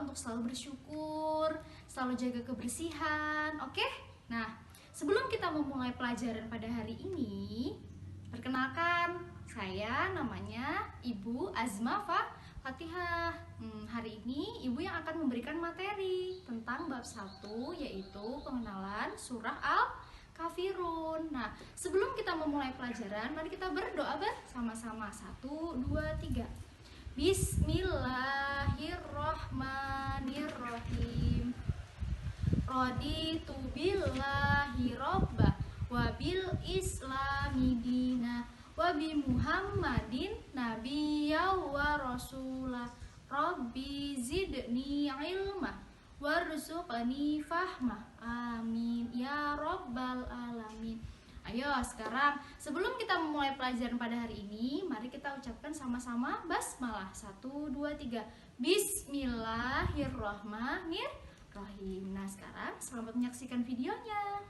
untuk selalu bersyukur, selalu jaga kebersihan, oke? Nah, sebelum kita memulai pelajaran pada hari ini, perkenalkan, saya namanya Ibu Azma Fatihah. Hari ini Ibu yang akan memberikan materi tentang bab 1, yaitu pengenalan surah Al-Kafirun. Nah, sebelum kita memulai pelajaran, mari kita berdoa bersama-sama. 1, 2, 3. Bismillahirrohmanirrohim. Raditu billahi robba wa bil islami dina wa bi muhammadin nabiyya wa rasulah. Rabbi zidni ilma warzuqni fahma. Amin ya rabbal alamin. Ayo sekarang sebelum kita memulai pelajaran pada hari ini, mari kita ucapkan sama-sama basmalah. 1, 2, 3. Bismillahirrohmanirrohim. Nah sekarang selamat menyaksikan videonya.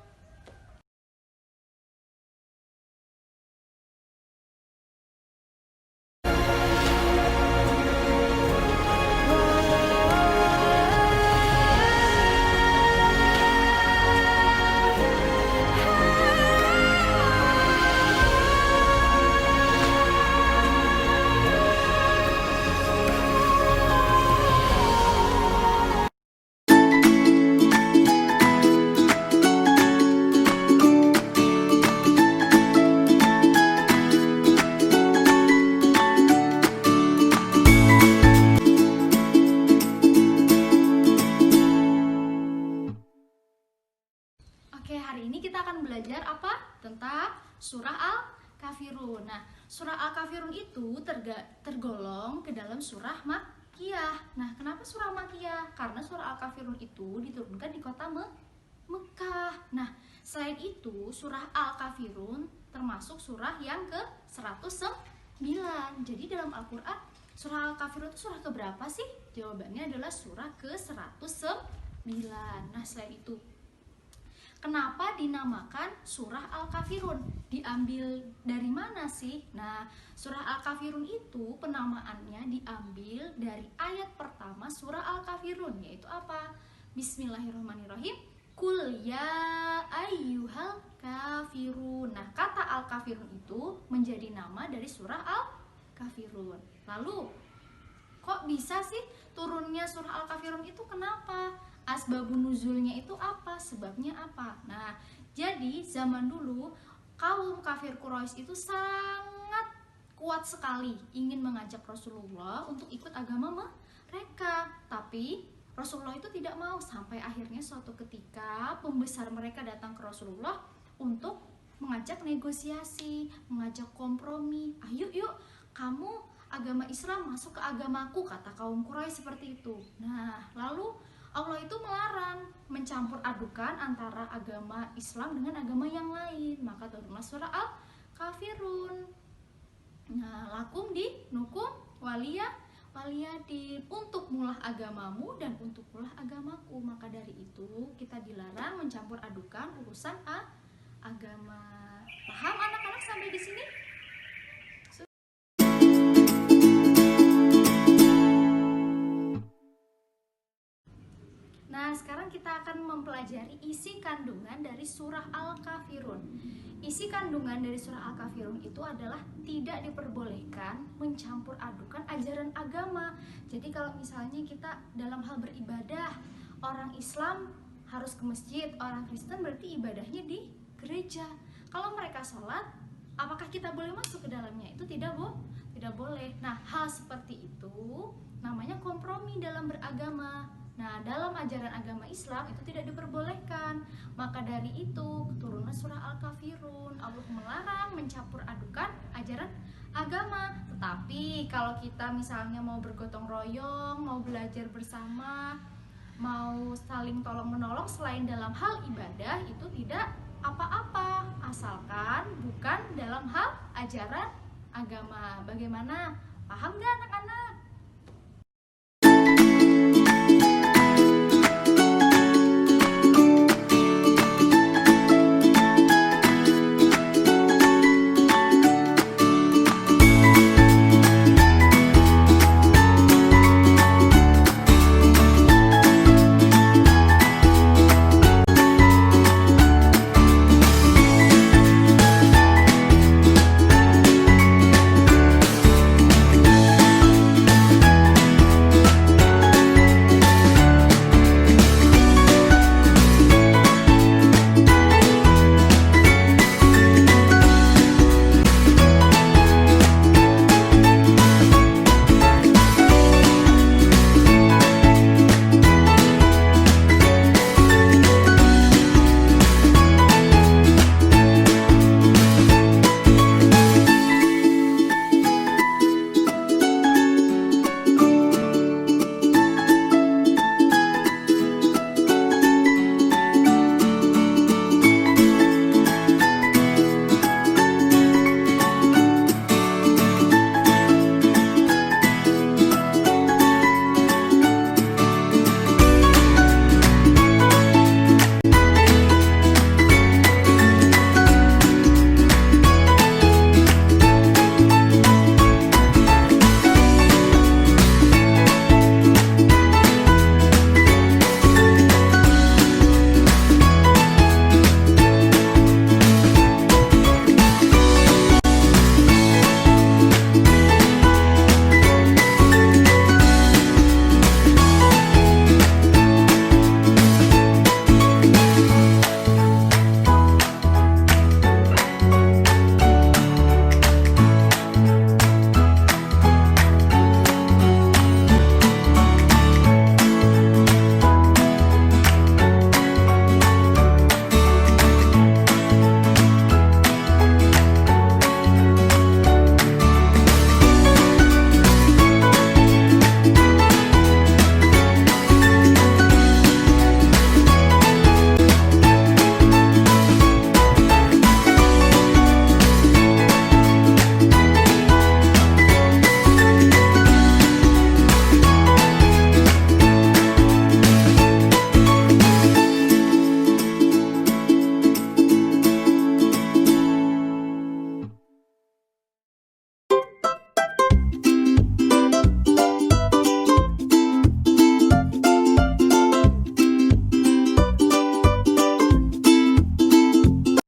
Oke, hari ini kita akan belajar apa? Tentang surah Al-Kafirun. Nah, surah Al-Kafirun itu tergolong ke dalam surah Makkiyah. Nah, kenapa surah Makkiyah? Karena surah Al-Kafirun itu diturunkan di kota Mekah. Nah, selain itu, surah Al-Kafirun termasuk surah yang ke-109. Jadi dalam Al-Quran, surah Al-Kafirun itu surah keberapa sih? Jawabannya adalah surah ke-109. Nah, selain itu, kenapa dinamakan surah Al-Kafirun? Diambil dari mana sih? Nah, surah Al-Kafirun itu penamaannya diambil dari ayat pertama surah Al-Kafirun, yaitu apa? Bismillahirrahmanirrahim. Kul ya ayyuhal kafirun. Nah, kata Al-Kafirun itu menjadi nama dari surah Al-Kafirun. Lalu, kok bisa sih turunnya surah Al-Kafirun itu? Kenapa? Asbabun nuzulnya itu apa? Sebabnya apa? Nah, jadi zaman dulu kaum kafir Quraisy itu sangat kuat sekali ingin mengajak Rasulullah untuk ikut agama mereka. Tapi Rasulullah itu tidak mau, sampai akhirnya suatu ketika pembesar mereka datang ke Rasulullah untuk mengajak negosiasi, mengajak kompromi. Ayo yuk, kamu agama Islam masuk ke agamaku, kata kaum Quraisy seperti itu. Nah, lalu Allah itu melarang mencampur adukan antara agama Islam dengan agama yang lain. Maka turunlah surah Al-Kafirun. Nah, lakum dinukum waliyadin, untuk mulah agamamu dan untuk mulah agamaku. Maka dari itu kita dilarang mencampur adukan urusan agama. Paham anak-anak sampai di sini? Nah, sekarang kita akan mempelajari isi kandungan dari surah Al-Kafirun. Isi kandungan dari surah Al-Kafirun itu adalah tidak diperbolehkan mencampur adukan ajaran agama. Jadi kalau misalnya kita dalam hal beribadah, orang Islam harus ke masjid, orang Kristen berarti ibadahnya di gereja. Kalau mereka sholat, apakah kita boleh masuk ke dalamnya? Itu tidak boleh. Nah, hal seperti itu namanya kompromi dalam beragama. Nah, dalam ajaran agama Islam itu tidak diperbolehkan. Maka dari itu turunlah surah Al-Kafirun. Allah melarang mencampur adukan ajaran agama. Tetapi kalau kita misalnya mau bergotong royong, mau belajar bersama, mau saling tolong menolong selain dalam hal ibadah, itu tidak apa-apa, asalkan bukan dalam hal ajaran agama. Bagaimana? Paham gak anak-anak?